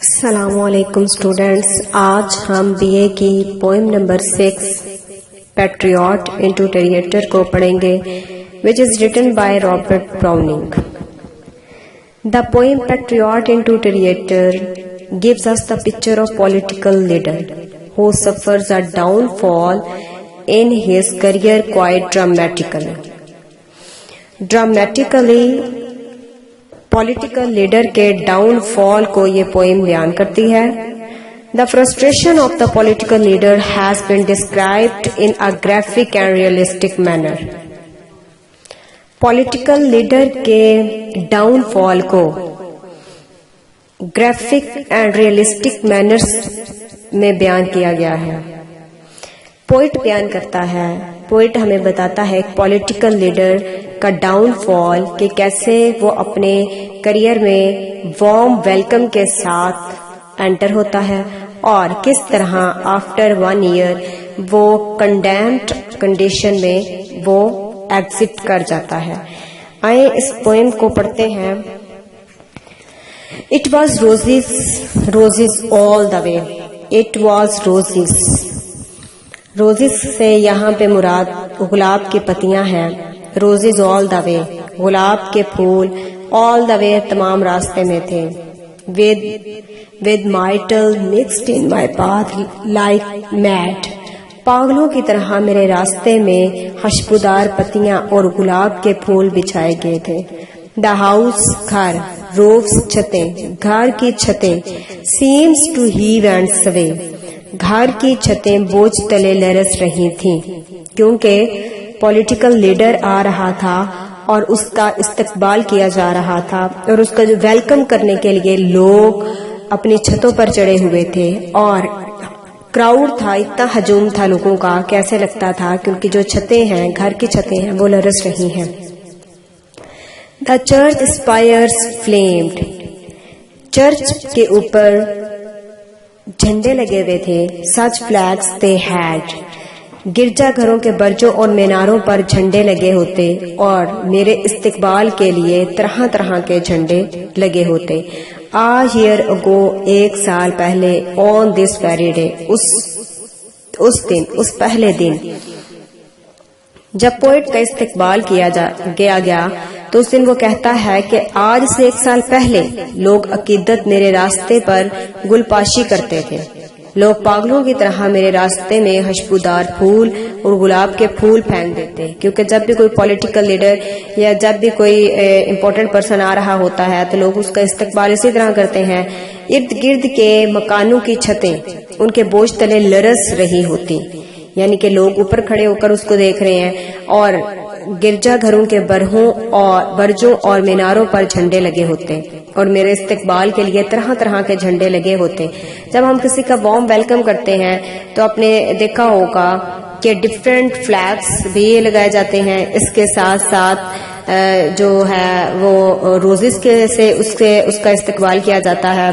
السلام علیکم اسٹوڈینٹس، آج ہم بی اے کی پوئم نمبر 6 پیٹریوٹ انٹو ٹیریٹر کو پڑھیں گے which is written by Robert Browning. The poem Patriot into Territor gives us the picture of political leader who suffers a downfall in his career quite dramatically. Political leader کے down فال کو یہ poem بیان کرتی ہے. The frustration of the political leader has been described in a graphic and realistic manner. Political leader کے down فال کو graphic and realistic manners میں بیان کیا گیا ہے. پوئٹ بیان کرتا ہے، پوئٹ ہمیں بتاتا ہے ایک پولیٹیکل لیڈر کا ڈاؤن فال کہ کیسے وہ اپنے کریئر میں وارم ویلکم کے ساتھ انٹر ہوتا ہے اور کس طرح آفٹر 1 ایئر وہ کنڈیمڈ کنڈیشن میں وہ ایگزٹ کر جاتا ہے. آئیں اس پوئم کو پڑھتے ہیں. It was roses, roses all the way. It was roses. Roses سے یہاں پہ مراد گلاب کی پتیاں ہیں. روزز آل دا وے، گلاب کے پھول آل دا وے تمام راستے میں تھے. with myrtle mixed in my path like mad. پاگلوں کی طرح میرے راستے میں خوشبودار پتیاں اور گلاب کے پھول بچھائے گئے تھے. دا ہاؤس گھر، روفس چھتیں، گھر کی چھتیں seems to heave and sway. گھر کی چھتیں بوجھ تلے لرز رہی تھیں کیونکہ پولیٹیکل لیڈر آ رہا تھا اور اس کا استقبال کیا جا رہا تھا اور اس کا جو ویلکم کرنے کے لیے لوگ اپنی چھتوں پر چڑھے ہوئے تھے اور کراؤڈ تھا، اتنا ہجوم تھا لوگوں کا کہ ایسے لگتا تھا کہ ان کی جو چھتیں ہیں، گھر کی چھتیں ہیں، وہ لرز رہی ہیں. The church spires flamed. Church کے اوپر جھنڈے لگے ہوئے تھے. such flags they had. گرجا گھروں کے برجوں اور میناروں پر جھنڈے لگے ہوتے اور میرے استقبال کے لیے طرح طرح کے جھنڈے لگے ہوتے. a year ago، 1 سال پہلے on this very day، اس پہلے دن جب پوئٹ کا استقبال کیا گیا تو اس دن وہ کہتا ہے کہ آج سے 1 سال پہلے لوگ عقیدت میرے راستے پر گل پاشی کرتے تھے. لوگ پاگلوں کی طرح میرے راستے میں خوشبودار پھول اور گلاب کے پھول پھینک دیتے کیونکہ جب بھی کوئی پولیٹیکل لیڈر یا جب بھی کوئی امپورٹنٹ پرسن آ رہا ہوتا ہے تو لوگ اس کا استقبال اسی طرح کرتے ہیں. ارد گرد کے مکانوں کی چھتیں ان کے بوجھ تلے لرز رہی ہوتی، یعنی کہ لوگ اوپر کھڑے ہو کر اس کو دیکھ رہے ہیں اور گرجا گھروں کے برجوں اور میناروں پر جھنڈے لگے ہوتے اور میرے استقبال کے لیے طرح طرح کے جھنڈے لگے ہوتے. جب ہم کسی کا وارم ویلکم کرتے ہیں تو آپ نے دیکھا ہوگا کہ ڈفرینٹ فلیگس بھی لگائے جاتے ہیں. اس کے ساتھ ساتھ جو ہے وہ روزز سے اس کا استقبال کیا جاتا ہے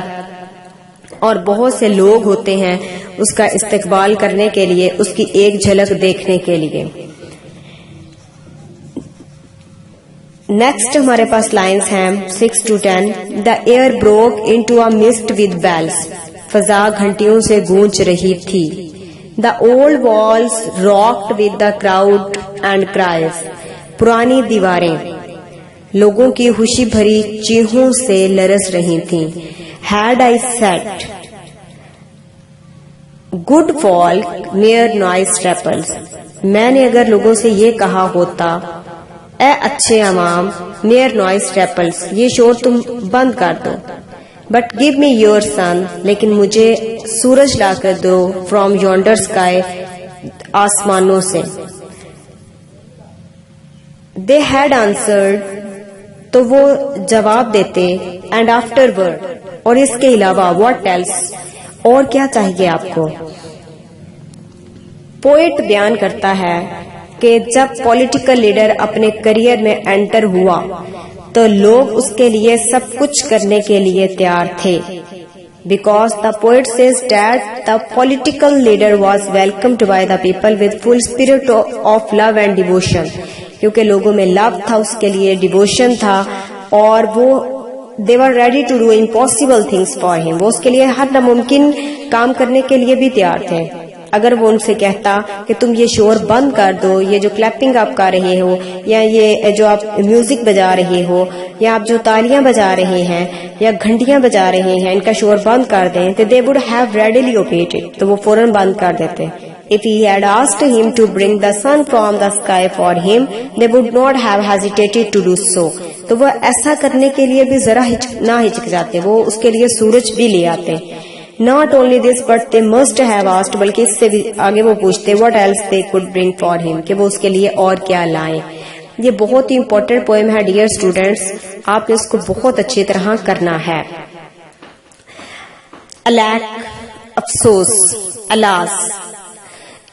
اور بہت سے لوگ ہوتے ہیں اس کا استقبال کرنے کے لیے، اس کی ایک جھلک دیکھنے کے لیے. نیکسٹ ہمارے پاس لائنز ہیں 6 to 10. The air broke into a mist with bells. فضا گھنٹیوں سے گونج رہی تھی. The old walls rocked with the crowd and cries. پرانی دیواریں لوگوں کی خوشی بھری چیخوں سے لرز رہی تھیں. Had I said good folk mere noise rappels. میں نے اگر لوگوں سے یہ کہا ہوتا اے اچھے عوام میئر نوائز ریپلز، یہ شور تم بند کر دو. But give me your sun, لیکن مجھے سورج لا کر دو فرام یونڈر اسکائی، آسمانوں سے. دے ہیڈ آنسرڈ، تو وہ جواب دیتے. اینڈ آفٹر ورڈ، اور اس کے علاوہ واٹ ایلس، اور کیا چاہیے آپ کو. پوئٹ بیان کرتا ہے کہ جب پولیٹیکل لیڈر اپنے کریئر میں انٹر ہوا تو لوگ اس کے لیے سب کچھ کرنے کے لیے تیار تھے. Because the poet says that the political leader was welcomed by the people with full spirit of love and devotion. کیونکہ لوگوں میں لو تھا اس کے لیے، ڈیووشن تھا اور وہ they were ready to do impossible things for him. وہ اس کے لیے ہر ناممکن کام کرنے کے لیے بھی تیار تھے. اگر وہ ان سے کہتا کہ تم یہ شور بند کر دو, یہ جو کلیپنگ آپ کر رہے ہو, یا یہ جو آپ میوزک بجا رہے ہو, یا آپ جو تالیاں بجا رہے ہیں یا گھنٹیاں بجا رہے ہیں, ان کا شور بند کر دیں, تو they would have readily obeyed it. تو وہ فوراً بند کر دیتے. If he had asked him to bring the sun from the sky for him, they would not have hesitated to do so. تو وہ ایسا کرنے کے لیے بھی ذرا نہ ہچک جاتے, وہ اس کے لیے سورج بھی لے آتے. Not only this, but they must have asked, بلکہ اس سے بھی آگے وہ پوچھتے what else they could bring for him, کہ وہ اس کے لیے اور کیا لائیں. یہ بہت ہی امپورٹنٹ پوئم ہے ڈیئر اسٹوڈینٹس, آپ نے اس کو بہت اچھی طرح کرنا ہے. alack, افسوس, alas.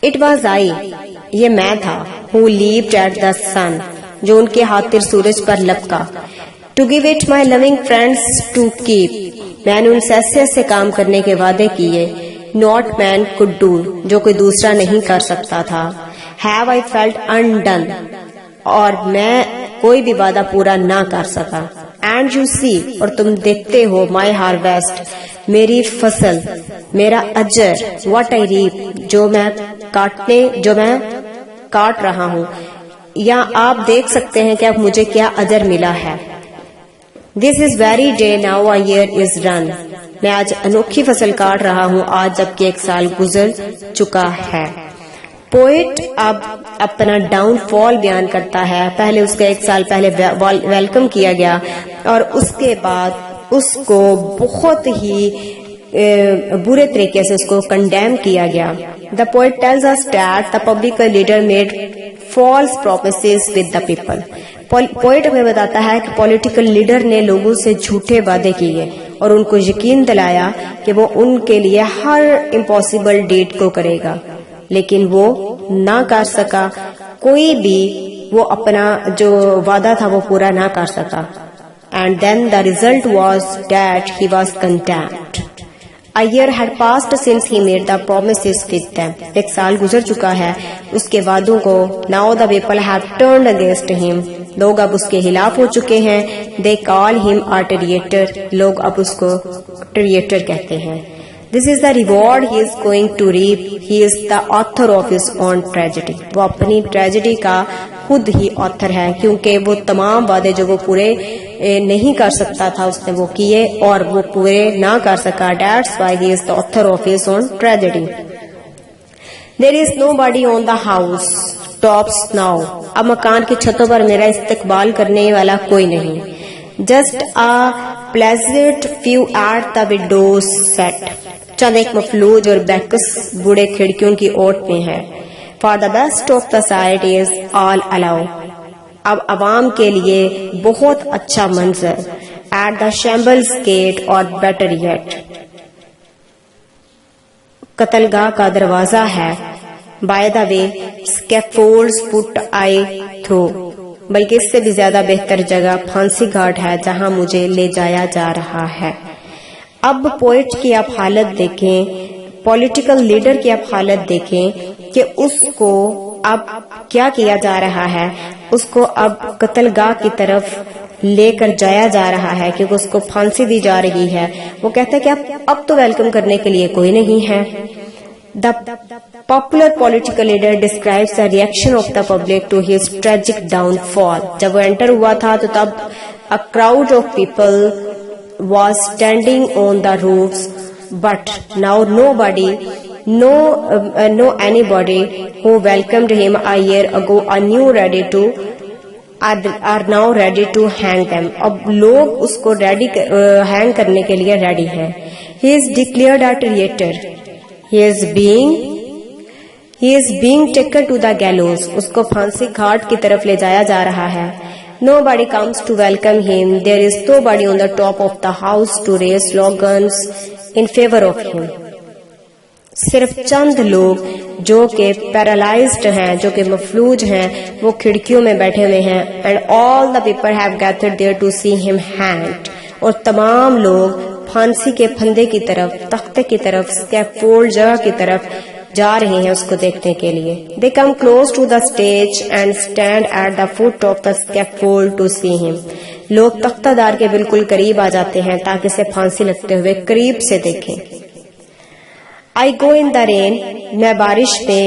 It was I, یہ میں تھا, who leaped at the sun, جو ان کے خاطر سورج پر لپکا. To give it my loving friends to keep, میں نے ان سے ایسے کام کرنے کے وعدے کیے. Not man could do, جو کوئی دوسرا نہیں کر سکتا تھا. Have I felt undone, اور میں کوئی بھی وعدہ پورا نہ کر سکا. And you see, اور تم دیکھتے ہو, my harvest, میری فصل, میرا اجر, what I reap, جو میں کاٹ رہا ہوں, یا آپ دیکھ سکتے ہیں کہ اب مجھے کیا اجر ملا ہے. This is very day now a year is run, میں آج انوکھی فصل کاٹ رہا ہوں آج جبکہ ایک سال گزر چکا ہے. پوئٹ اب اپنا ڈاؤن فال بیان کرتا ہے. پہلے اس کا ایک سال پہلے ویلکم کیا گیا اور اس کے بعد اس کو بہت ہی برے طریقے سے اس کو کنڈیم کیا گیا. The poet tells us that the political leader made false promises with the people. Poet ہمیں بتاتا ہے کہ پولیٹیکل لیڈر نے لوگوں سے جھوٹے وعدے کیے اور ان کو یقین دلایا کہ وہ ان کے لیے ہر امپاسبل ڈیٹ کو کرے گا, لیکن وہ نہ کر سکا. کوئی بھی وہ اپنا جو وعدہ تھا وہ پورا نہ کر سکا. And then the result was that he was condemned. A year had passed since he made the promises with them. ایک سال گزر چکا ہے اس کے وعدوں کو. Now the people have turned against him. لوگ اب اس کے خلاف ہو چکے ہیں. They call him a traitor. لوگ اب اس کو traitor کہتے ہیں. This is the reward he is going to reap. He is the author of his own tragedy. وہ اپنی tragedy کا خود ہی author ہے, کیونکہ وہ تمام وعدے جو وہ پورے نہیں کر سکتا تھا اس نے وہ کیے اور وہ پورے نہ کر سکا. That's why he is the author of his own tragedy. There is nobody on the house tops now. اب مکان کی چھتوں پر میرا استقبال کرنے والا کوئی نہیں. Just a pleasant few at the windows set. چند ایک مفلوج اور بیکس بوڑھے کھڑکیوں کی اوٹ میں ہے. For the best of the sight is all allowed. اب عوام کے لیے بہت اچھا منظر. At the shambles gate or better yet, قتل گاہ کا دروازہ ہے. By the way, scaffolds put I through. بلکہ اس سے بھی زیادہ بہتر جگہ پھانسی گھاٹ ہے جہاں مجھے لے جایا جا رہا ہے. اب پوئٹ کی آپ حالت دیکھیں, پولیٹیکل لیڈر کی آپ حالت دیکھیں کہ اس کو اب کیا کیا جا رہا ہے. اس کو اب قتل گاہ کی طرف لے کر جایا جا رہا ہے کیونکہ اس کو پھانسی دی جا رہی ہے. وہ کہتا ہے کہ اب تو ویلکم کرنے کے لیے کوئی نہیں ہے. The popular political leader describes the reaction of the public to his tragic downfall. جب وہ انٹر ہوا تھا تو تب a crowd of people was standing on the roofs, but now nobody, no anybody who welcomed him a year ago are now ready to hang them. اب لوگ اس کو hang کرنے کے لیے ریڈی ہیں. He is declared a traitor. He is being taken to the gallows. اس کو پھانسی گھاٹ کی طرف لے جایا جا رہا ہے. Nobody comes to welcome him. There is nobody on the top of the house to raise slogans in favor of him. صرف چند لوگ جو کہ پیرالائزڈ ہیں, جو کہ مفلوج ہیں, وہ کھڑکیوں میں بیٹھے ہوئے ہیں. And all the people have gathered there to see him hanged. اور تمام لوگ پھانسی کے پھندے کی طرف, تختے کی طرف, اسکیفولڈ جگہ کی طرف جا رہے ہیں اس کو دیکھنے کے لیے. They come close to the stage and stand at the foot of the scaffold to see him. لوگ تختہ دار کے بالکل قریب آ جاتے ہیں تاکہ اسے پھانسی لگتے ہوئے قریب سے دیکھیں. I go in the rain. میں بارش میں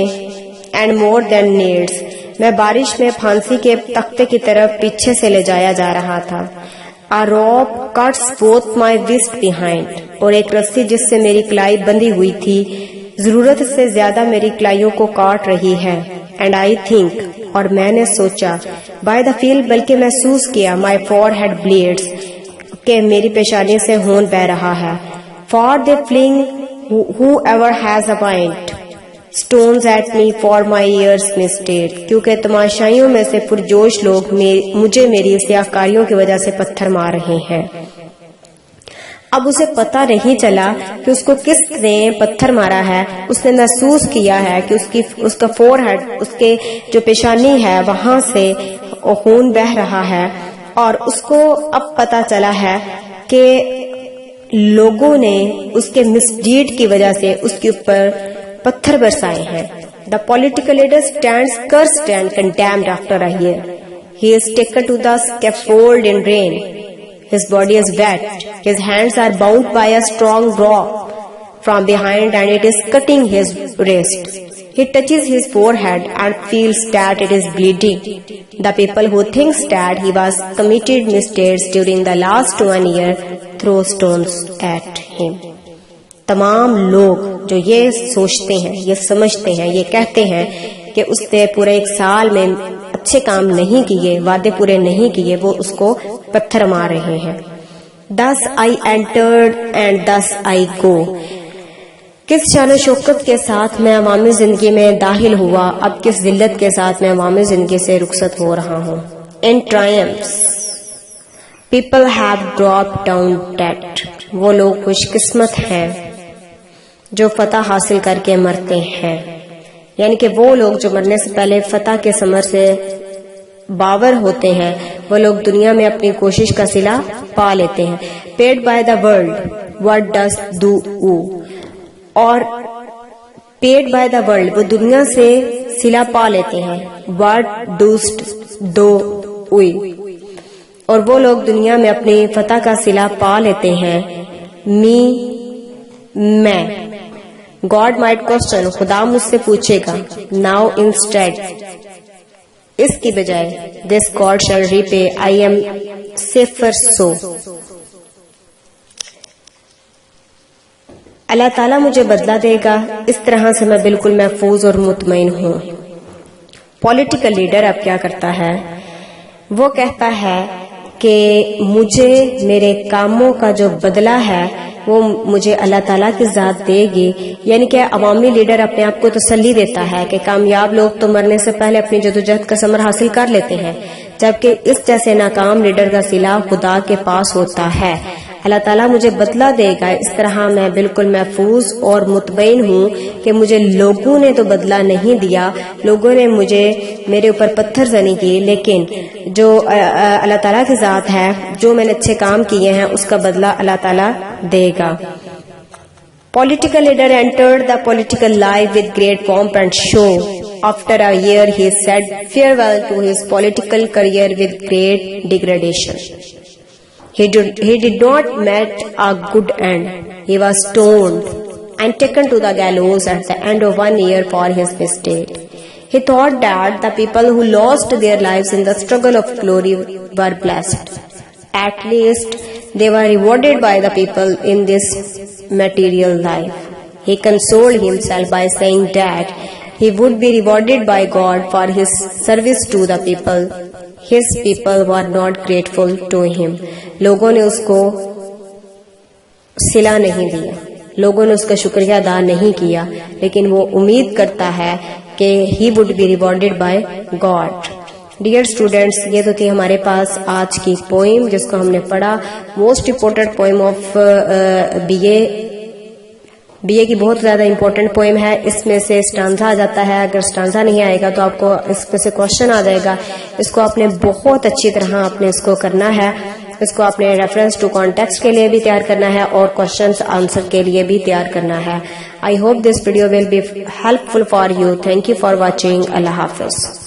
and more than needs. میں بارش میں پھانسی کے تختے کی طرف پیچھے سے لے جایا جا رہا تھا. A rope cuts both my wrist behind. اور ایک رسی جس سے میری کلائی بندھی ہوئی تھی ضرورت سے زیادہ میری کلائیوں کو کاٹ رہی ہے. And I think, اور میں نے سوچا, by the feel, بلکہ محسوس کیا, my forehead bleeds, کہ میری پیشانی سے خون بہ رہا ہے. For they fling whoever has a point stones at me for my year's mistake. کیونکہ تماشائیوں میں سے پرجوش لوگ مجھے میری سیاہکاریوں کی وجہ سے پتھر مار رہے ہیں. اب اسے پتہ نہیں چلا کہ اس کو کس نے پتھر مارا ہے. اس نے محسوس کیا ہے کہ اس کا فور ہیڈ, اس کے جو پیشانی ہے وہاں سے خون بہ رہا ہے, اور اس کو اب پتہ چلا ہے کہ لوگوں نے اس کے مس ڈیڈ کی وجہ سے اس کے اوپر پتھر برسائے ہیں. The political leader stands cursed and condemned after a year. He is taken to the scaffold in rain. His body is wet. His hands are bound by a strong rope from behind and it is cutting his wrist. He touches his forehead and feels that it is bleeding. The people who think that he was committed mistakes during the last 1 year throw stones at him. تمام لوگ جو یہ سوچتے ہیں, یہ سمجھتے ہیں, یہ کہتے ہیں کہ اس نے پورے 1 سال میں اچھے کام نہیں کیے, وعدے پورے نہیں کیے, وہ اس کو پتھر مار رہے ہیں. Thus I entered and thus I go. کس شان و شوکت کے ساتھ میں عوامی زندگی میں داخل ہوا, اب کس ذلت کے ساتھ میں عوامی زندگی سے رخصت ہو رہا ہوں. In triumphs people have dropped down dead. وہ لوگ خوش قسمت ہیں جو فتح حاصل کر کے مرتے ہیں, یعنی کہ وہ لوگ جو مرنے سے پہلے فتح کے ثمر سے باور ہوتے ہیں, وہ لوگ دنیا میں اپنی کوشش کا صلہ پا لیتے ہیں. paid by the world, what does do you, اور paid by the world, وہ دنیا سے صلہ پا لیتے ہیں. what dost do you, اور وہ لوگ دنیا میں اپنی فتح کا صلہ پا لیتے ہیں. me, میں. God might question, خدا مجھ سے پوچھے گا. now instead, اس کی بجائے, this God shall repay, I am safer so. اللہ تعالیٰ مجھے بدلہ دے گا, اس طرح سے میں بالکل محفوظ اور مطمئن ہوں. پولیٹیکل لیڈر اب کیا کرتا ہے, وہ کہتا ہے کہ مجھے میرے کاموں کا جو بدلہ ہے وہ مجھے اللہ تعالیٰ کی ذات دے گی. یعنی کہ عوامی لیڈر اپنے آپ کو تسلی دیتا ہے کہ کامیاب لوگ تو مرنے سے پہلے اپنی جدوجہد کا ثمر حاصل کر لیتے ہیں, جبکہ اس جیسے ناکام لیڈر کا صلہ خدا کے پاس ہوتا ہے. اللہ تعالیٰ مجھے بدلہ دے گا, اس طرح میں بالکل محفوظ اور مطمئن ہوں کہ مجھے لوگوں نے تو بدلہ نہیں دیا, لوگوں نے مجھے میرے اوپر پتھر زنی کی, لیکن جو اللہ تعالیٰ کی ذات ہے, جو میں نے اچھے کام کیے ہیں اس کا بدلہ اللہ تعالیٰ دے گا. Political leader entered the political life with great pomp and show. After a year he said farewell to his political career with great degradation. He did not meet a good end. He was stoned and taken to the gallows at the end of 1 year for his mistake. He thought that the people who lost their lives in the struggle of glory were blessed. At least they were rewarded by the people in this material life. He consoled himself by saying that he would be rewarded by God for his service to the people. His people were not grateful to him. لوگوں نے اس کو صلہ نہیں دیا, لوگوں نے اس کا شکریہ ادا نہیں کیا, لیکن وہ امید کرتا ہے کہ he would be rewarded by God. Dear students, یہ تو تھی ہمارے پاس آج کی پوئم جس کو ہم نے پڑھا. Most important poem of B A کی بہت زیادہ امپورٹنٹ پوئم ہے. اس میں سے اسٹانزا آ جاتا ہے, اگر اسٹانزا نہیں آئے گا تو آپ کو اس میں سے کوشچن آ جائے گا. اس کو آپ نے بہت اچھی طرح اپنے اس کو کرنا ہے, اس کو اپنے ریفرنس ٹو کانٹیکسٹ کے لیے بھی تیار کرنا ہے اور کوشچنس آنسر کے لیے بھی تیار کرنا ہے. I hope this video will be helpful for you. Thank you for watching. Allah Hafiz.